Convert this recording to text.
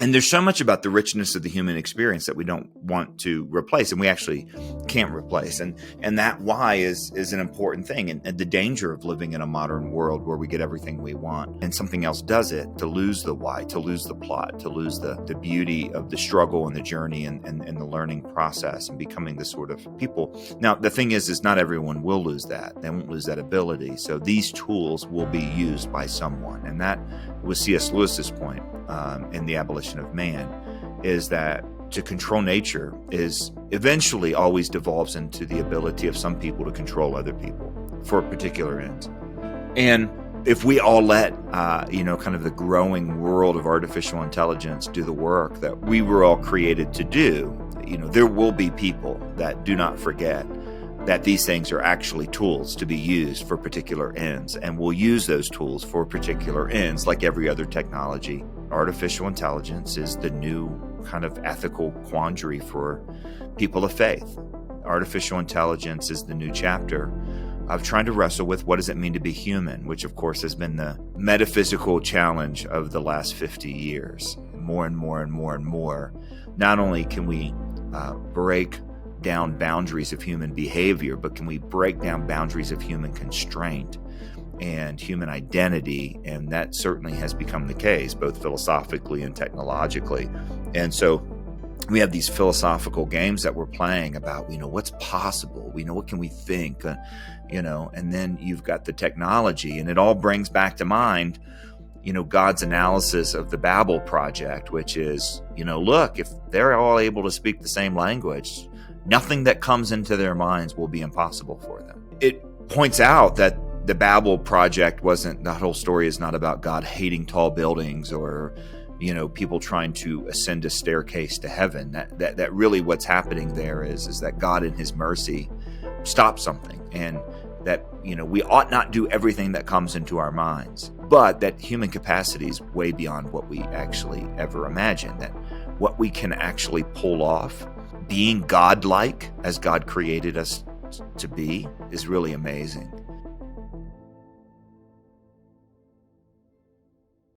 And there's so much about the richness of the human experience that we don't want to replace, and we actually can't replace. And that why is an important thing. And the danger of living in a modern world where we get everything we want and something else does it, to lose the why, to lose the plot, to lose the beauty of the struggle and the journey and the learning process and becoming the sort of people. Now, the thing is not everyone will lose that. They won't lose that ability. So these tools will be used by someone. And that was C.S. Lewis's point in The Abolition of Man, is that to control nature is eventually always devolves into the ability of some people to control other people for particular ends. And if we all let, kind of the growing world of artificial intelligence do the work that we were all created to do, there will be people that do not forget that these things are actually tools to be used for particular ends, and we'll use those tools for particular ends like every other technology. Artificial intelligence is the new kind of ethical quandary for people of faith. Artificial intelligence is the new chapter of trying to wrestle with what does it mean to be human, which of course has been the metaphysical challenge of the last 50 years. More and more and more and more. Not only can we break down boundaries of human behavior, but can we break down boundaries of human constraint and human identity? And that certainly has become the case, both philosophically and technologically. And so we have these philosophical games that we're playing about, what's possible, what can we think, and then you've got the technology, and it all brings back to mind, God's analysis of the Babel project, which is, look, if they're all able to speak the same language, nothing that comes into their minds will be impossible for them. It points out that the Babel project that whole story is not about God hating tall buildings or, people trying to ascend a staircase to heaven. That really what's happening there is that God in his mercy stops something, and that, we ought not do everything that comes into our minds, but that human capacity is way beyond what we actually ever imagine, that what we can actually pull off, being godlike as God created us to be, is really amazing.